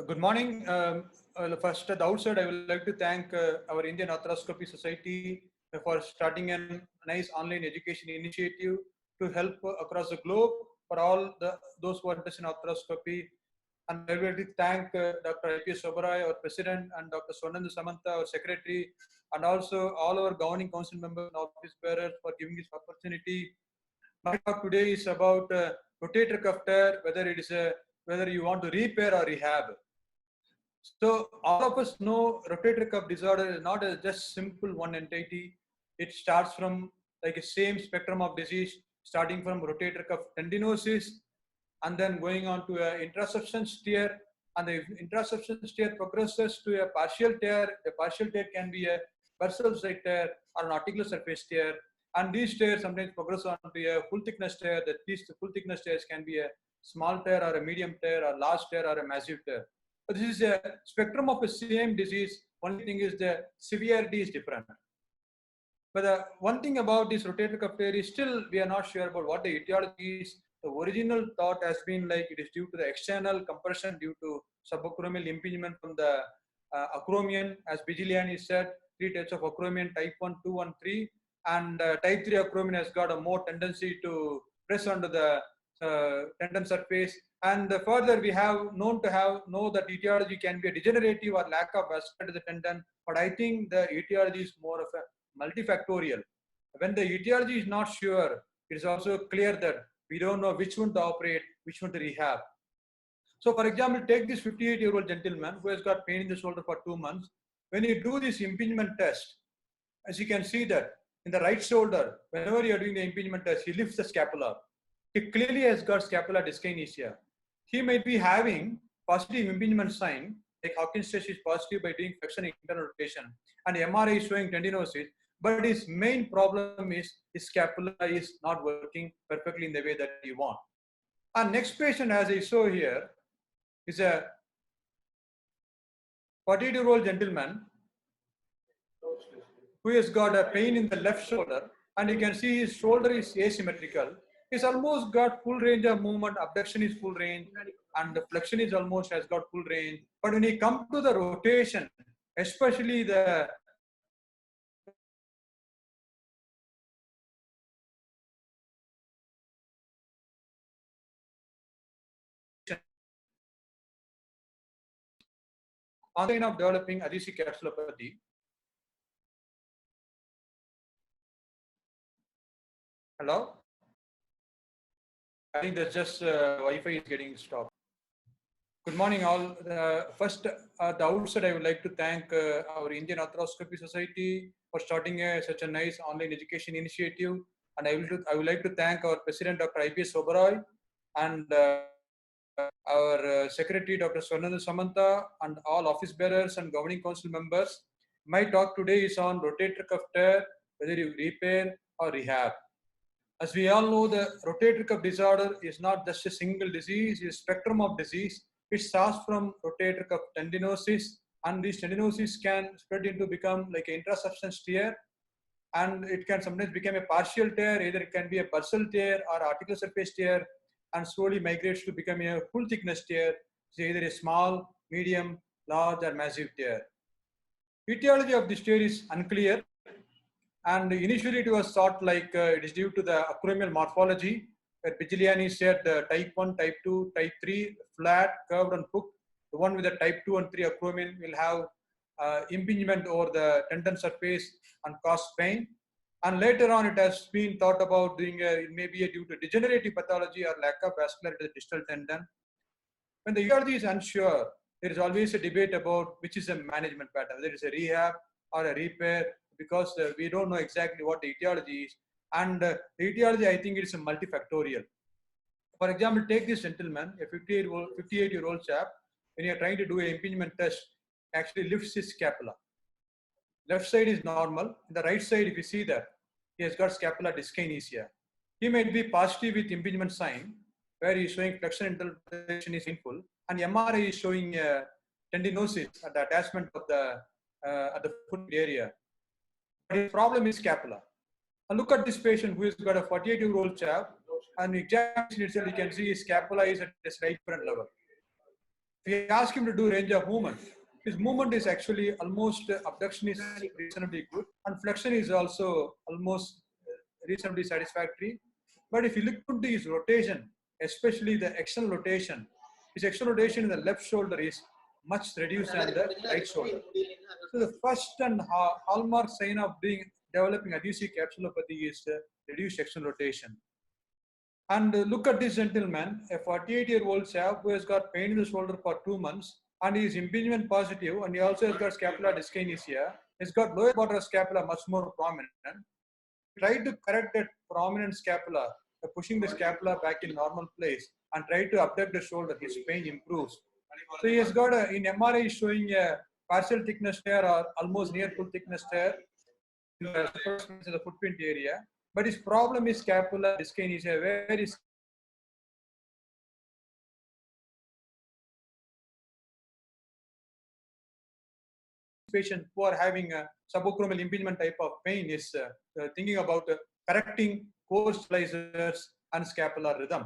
Good morning. First, at the outset, I would like to thank our Indian Arthroscopy Society for starting a nice online education initiative to help across the globe for all those who are interested in arthroscopy. And I would like to thank Dr. I.P.S. Sobarai, our president, and Dr. Swanand Samantha, our secretary, and also all our governing council members and office bearers for giving this opportunity. My talk today is about rotator cuff tear, whether you want to repair or rehab. So all of us know rotator cuff disorder is not a just simple one entity. It starts from like a same spectrum of disease, starting from rotator cuff tendinosis, and then going on to a intrasubstance tear, and the intrasubstance tear progresses to a partial tear. The partial tear can be a bursal site tear or an articular surface tear, and these tears sometimes progress on to a full thickness tear. That these full thickness tears can be a small tear or a medium tear or large tear or a massive tear. But this is a spectrum of the same disease. Only thing is the severity is different. But the one thing about this rotator cuff tear is still we are not sure about what the etiology is. The original thought has been like it is due to the external compression due to subacromial impingement from the acromion, as Vigiliani said, three types of acromion, type 1, 2, and 3. And type 3 acromion has got a more tendency to press onto the tendon surface. And further, we have know that etiology can be a degenerative or lack of vascular to the tendon. But I think the etiology is more of a multifactorial. When the etiology is not sure, it is also clear that we don't know which one to operate, which one to rehab. So for example, take this 58-year-old gentleman who has got pain in the shoulder for 2 months. When you do this impingement test, as you can see that in the right shoulder, whenever you are doing the impingement test, he lifts the scapula. He clearly has got scapular dyskinesia. He might be having positive impingement sign, like Hawkins test is positive by doing flexion and internal rotation, and MRI is showing tendinosis. But his main problem is his scapula is not working perfectly in the way that you want. Our next patient, as I show here, is a 42-year-old gentleman who has got a pain in the left shoulder, and you can see his shoulder is asymmetrical. He's almost got full range of movement, abduction is full range, and the flexion is almost has got full range. But when you come to the rotation, especially the on the line of developing adhesive capsulopathy. Hello? I think that's just Wi-Fi is getting stopped. Good morning all. First, at the outset, I would like to thank our Indian Arthroscopy Society for starting such a nice online education initiative. And I would like to thank our president, Dr. I.P.S. Sobarai, and our secretary, Dr. Swanand Samantha, and all office bearers and governing council members. My talk today is on rotator cuff tear, whether you repair or rehab. As we all know, the rotator cuff disorder is not just a single disease, it's a spectrum of disease. It starts from rotator cuff tendinosis, and this tendinosis can spread into become like an intrasubstance tear, and it can sometimes become a partial tear. Either it can be a bursal tear or articular surface tear, and slowly migrates to becoming a full thickness tear, so either a small, medium, large, or massive tear. Etiology of this tear is unclear, and initially it was thought like it is due to the acromial morphology, where Vigiliani said type 1, type 2, type 3, flat, curved, and hooked. The one with the type 2 and 3 acromion will have impingement over the tendon surface and cause pain. And later on, it has been thought about doing it may be due to degenerative pathology or lack of vascularity of the distal tendon. When the etiology is unsure, there is always a debate about which is a management pattern, whether it is a rehab or a repair, because we don't know exactly what the etiology is. And the etiology, I think, it is a multifactorial. For example, take this gentleman, a 58-year-old chap. When you are trying to do an impingement test, actually lifts his scapula. Left side is normal. The right side, if you see that, he has got scapular dyskinesia. He might be positive with impingement sign, where he is showing flexion interpretation is painful, and MRI is showing tendinosis at the attachment of the at the foot area. But his problem is scapula. And look at this patient who has got a 48-year-old chap, and examination itself, you can see his scapula is at a slight different level. we ask him to do range of movement. His movement is actually almost abduction is reasonably good, and flexion is also almost reasonably satisfactory. But if you look into his rotation, especially the external rotation, his external rotation in the left shoulder is much reduced than the right shoulder. So the first and hallmark sign of developing adhesive capsulopathy is reduced external rotation. And look at this gentleman, a 48-year-old chap who has got pain in the shoulder for 2 months, and he is impingement positive, and he also has got scapular dyskinesia. He's got lower part of scapula much more prominent. We try to correct that prominent scapula by pushing the scapula back in normal place and try to abduct the shoulder. His pain improves. So he has got in MRI showing a partial thickness tear or almost near full thickness tear in the footprint area. But his problem is scapular dyskinesia, where his patient who are having a subacromial impingement type of pain is thinking about correcting core stabilizers and scapular rhythm.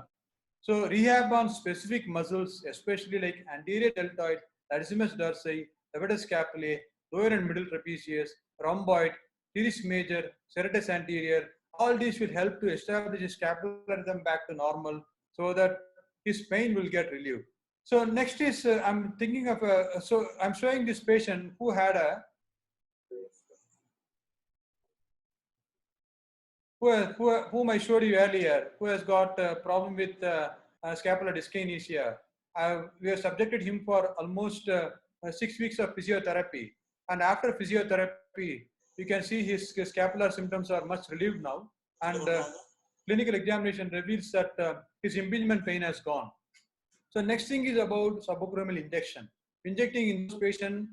So rehab on specific muscles, especially like anterior deltoid, latissimus dorsi, levator scapulae, lower and middle trapezius, rhomboid, teres major, serratus anterior, all these will help to establish his scapular rhythm back to normal so that his pain will get relieved. So next is I'm thinking of so I'm showing this patient who had a whom I showed you earlier, who has got a problem with scapular dyskinesia. We have subjected him for almost 6 weeks of physiotherapy, and after physiotherapy, you can see his scapular symptoms are much relieved now, and clinical examination reveals that his impingement pain has gone. So next thing is about subacromial injection. Injecting in this patient,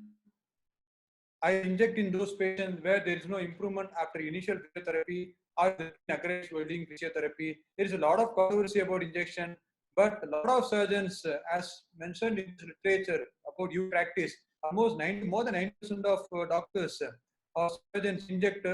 I inject in those patients where there is no improvement after initial physiotherapy or aggressive welding physiotherapy. There is a lot of controversy about injection, but a lot of surgeons, as mentioned in this literature about you practice, almost more than 90% of doctors or surgeons inject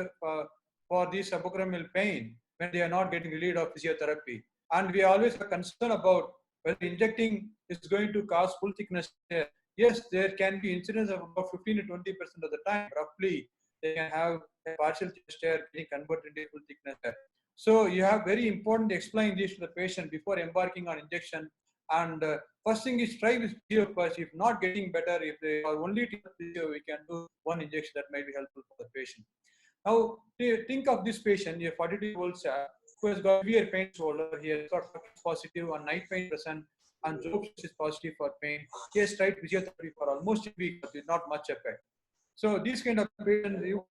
for this subacromial pain when they are not getting relieved of physiotherapy. And we always are concerned about whether injecting is going to cause full thickness tear. Yes, there can be incidence of about 15 to 20% of the time, roughly, they can have a partial thickness tear getting converted into full thickness tear. So you have very important to explain this to the patient before embarking on injection. And first thing is try with physio first. If not getting better, if they are only physio, we can do one injection that might be helpful for the patient. Now, think of this patient, a 42-year-old chap who has got severe pain shoulder. He has got positive on night pain present, and Jobs is positive for pain. He has tried physiotherapy for almost a week, but with not much effect. So these kind of patients, you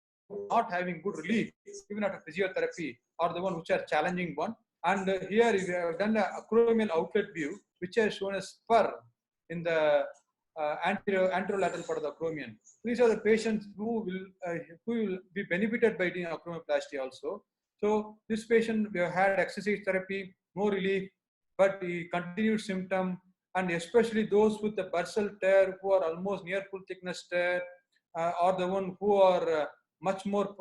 not having good relief, even after physiotherapy, are the one which are challenging one. And here we have done a acromial outlet view, which has shown a spur in the anterolateral part of the acromion. These are the patients who will be benefited by doing acromioplasty also. So this patient, we have had exercise therapy, no relief, but the continued symptom, and especially those with the bursal tear who are almost near full thickness tear, are the one who are much more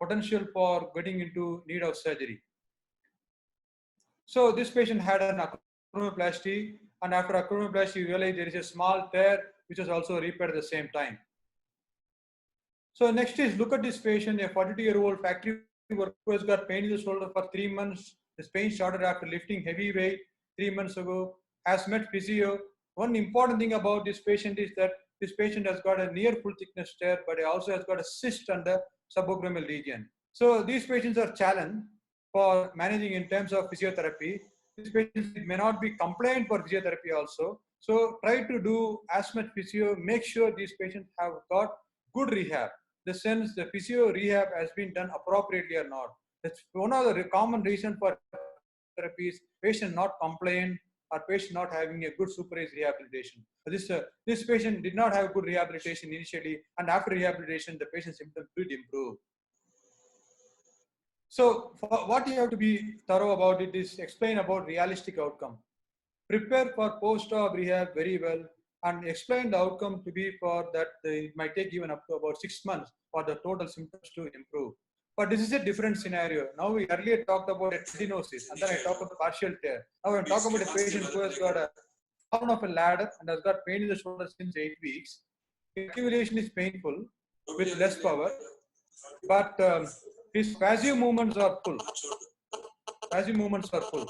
potential for getting into need of surgery. So this patient had an acromioplasty, and after acromioplasty, you realize there is a small tear which is also repaired at the same time. So next is look at this patient, a 42-year-old factory worker who has got pain in the shoulder for 3 months. This pain started after lifting heavy weight 3 months ago, has met physio. One important thing about this patient is that this patient has got a near full thickness tear, but he also has got a cyst on the subacromial region. So these patients are challenged for managing in terms of physiotherapy. These patients may not be compliant for physiotherapy also. So try to do as much physio, make sure these patients have got good rehab. The sense the physio rehab has been done appropriately or not. That's one of the common reasons for therapy is patient not compliant or patient not having a good supervised rehabilitation. This patient did not have good rehabilitation initially, and after rehabilitation, the patient's symptoms did improve. So what you have to be thorough about it is explain about realistic outcome. Prepare for post-op rehab very well and explain the outcome to be for that it might take even up to about 6 months for the total symptoms to improve. But this is a different scenario. Now we earlier talked about a tendinosis, and then I talked about partial tear. Now I'm talking about a patient who has got a fallen off a ladder and has got pain in the shoulder since 8 weeks. His articulation is painful with less power, but his passive movements are full. Passive movements are full.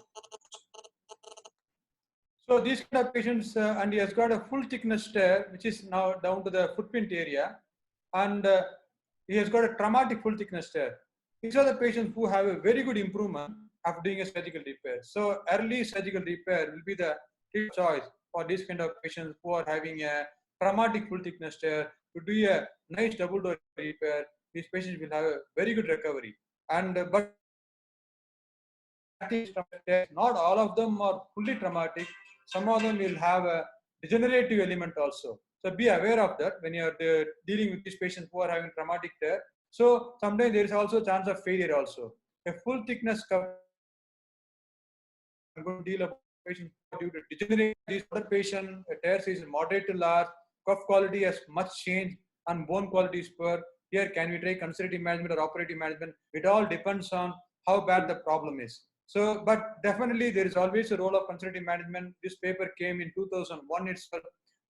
So these kind of patients, and he has got a full thickness tear, which is now down to the footprint area, and he has got a traumatic full thickness tear. These are the patients who have a very good improvement after doing a surgical repair. So early surgical repair will be the choice for these kind of patients who are having a traumatic full thickness tear. To do a nice double door repair, these patients will have a very good recovery. And but not all of them are fully traumatic. Some of them will have a degenerative element also. So be aware of that when you are dealing with these patients who are having traumatic tear. So sometimes there is also a chance of failure also. A full thickness cover, I'm going to deal about patient due to degenerate. This other patient, a tear size is moderate to large, cuff quality has much changed, and bone quality is poor. Here, can we try conservative management or operative management? It all depends on how bad the problem is. So, but definitely there is always a role of conservative management. This paper came in 2001 itself.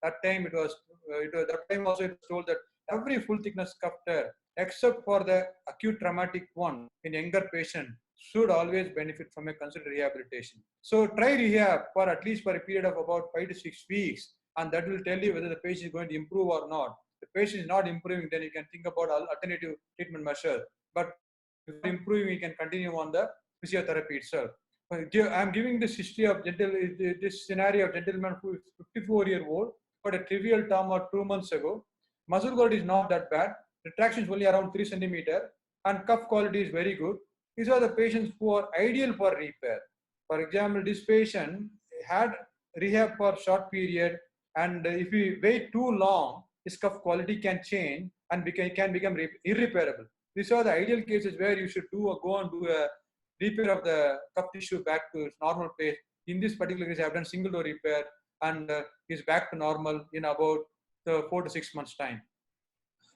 That time that time also it was told that every full thickness cuff tear, except for the acute traumatic one in younger patient, should always benefit from a considered rehabilitation. So try rehab for at least for a period of about 5 to 6 weeks, and that will tell you whether the patient is going to improve or not. If the patient is not improving, then you can think about alternative treatment measures. But if improving, we can continue on the physiotherapy itself. I'm giving this history of this scenario of gentleman who is 54-year-old, but a trivial trauma 2 months ago. Muscle quality is not that bad. Retraction is only around 3 centimeter, and cuff quality is very good. These are the patients who are ideal for repair. For example, this patient had rehab for short period, and if we wait too long, his cuff quality can change and can become irreparable. These are the ideal cases where you should go and do a repair of the cuff tissue back to its normal place. In this particular case, I have done single door repair, and is back to normal in about 4 to 6 months time.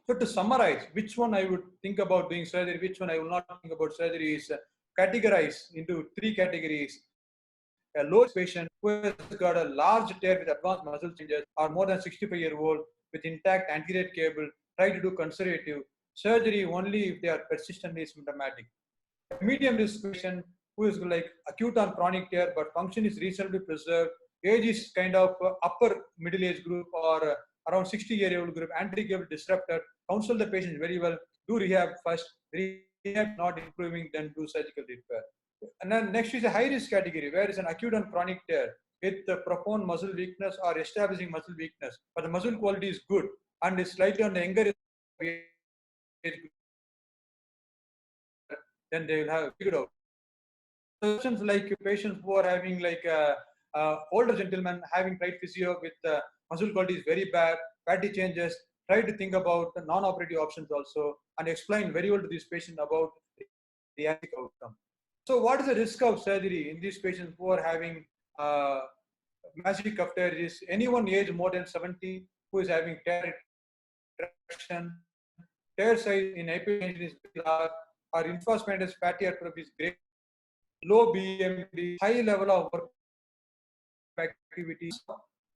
So to summarize, which one I would think about doing surgery, which one I will not think about surgery is categorized into 3 categories. A low patient who has got a large tear with advanced muscle changes, or more than 65-year-old with intact anterior cable, try to do conservative surgery only if they are persistently symptomatic. A medium risk patient who is like acute on chronic tear but function is reasonably preserved, age is kind of upper middle age group or around 60-year-old group, anterior cable disrupted, counsel the patient very well, do rehab first, rehab not improving, then do surgical repair. And then next is a high risk category where is an acute and chronic tear with profound muscle weakness or establishing muscle weakness, but the muscle quality is good and is slightly on the younger age, then they will have a good outcome. Patients like patients who are having like older gentlemen having tried physio with muscle quality is very bad, fatty changes, try to think about the non-operative options also and explain very well to this patient about the outcome. So what is the risk of surgery in these patients who are having massive cuff tear? Is anyone age more than 70 who is having tear retraction, tear size in hypertension is very large, or infraspinatus fatty hypertrophy is great, low BMD, high level of work activity,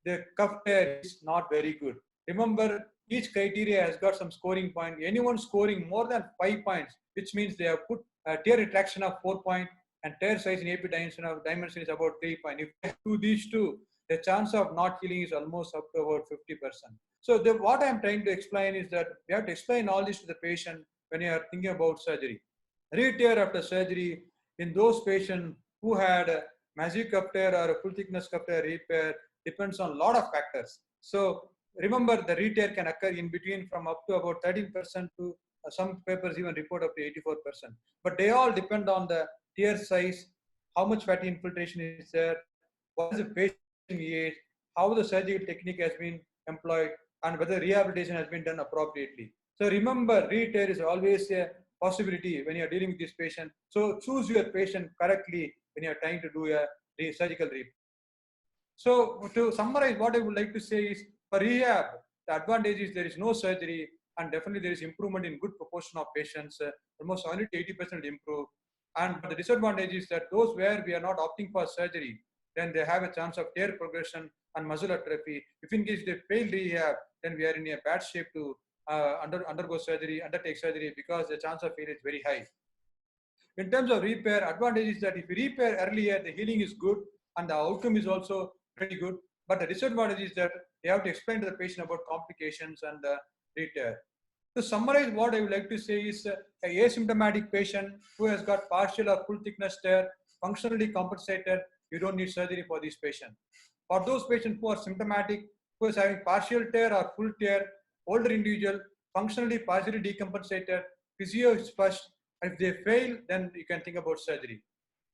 the cuff tear is not very good. Remember, each criteria has got some scoring point. Anyone scoring more than 5 points, which means they have put a tear retraction of 4 points and tear size in AP dimension is about 3 points. If they do these two, the chance of not healing is almost up to about 50%. So what I'm trying to explain is that we have to explain all this to the patient when you are thinking about surgery. Re-tear after surgery in those patients who had a massive cuff tear or a full thickness cuff tear repair depends on a lot of factors. So remember, the re-tear can occur in between from up to about 13% to some papers even report up to 84%. But they all depend on the tear size, how much fatty infiltration is there, what is the patient age, how the surgical technique has been employed, and whether rehabilitation has been done appropriately. So remember, re-tear is always a possibility when you are dealing with this patient. So choose your patient correctly when you are trying to do a surgical repair. So to summarize, what I would like to say is for rehab, the advantage is there is no surgery and definitely there is improvement in good proportion of patients, almost 70 to 80% improve. And the disadvantage is that those where we are not opting for surgery, then they have a chance of tear progression and muscle atrophy. If in case they fail rehab, then we are in a bad shape to undertake surgery, because the chance of failure is very high. In terms of repair, advantage is that if you repair earlier, the healing is good and the outcome is also very good. But the disadvantage is that you have to explain to the patient about complications and repair. To summarize, what I would like to say is a asymptomatic patient who has got partial or full thickness tear, functionally compensated, you don't need surgery for this patient. For those patients who are symptomatic, who is having partial tear or full tear, older individual, functionally partially decompensated, physio is first. If they fail, then you can think about surgery.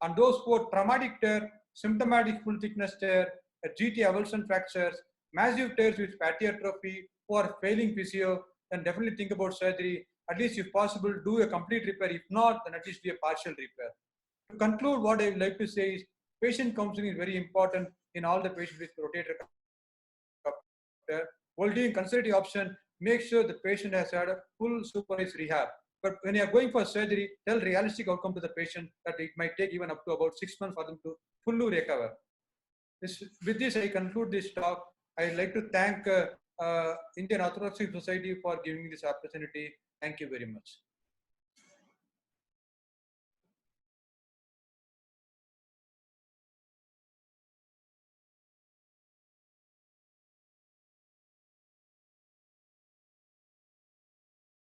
And those who are traumatic tear, symptomatic full thickness tear, GT avulsion fractures, massive tears with fatty atrophy, who are failing physio, then definitely think about surgery. At least if possible, do a complete repair. If not, then at least do a partial repair. To conclude, what I would like to say is patient counseling is very important in all the patients with rotator cuff tear. While doing conservative option, make sure the patient has had a full supervised rehab. But when you are going for surgery, tell realistic outcome to the patient that it might take even up to about 6 months for them to fully recover. With this, I conclude this talk. I'd like to thank Indian Orthodox Society for giving me this opportunity. Thank you very much.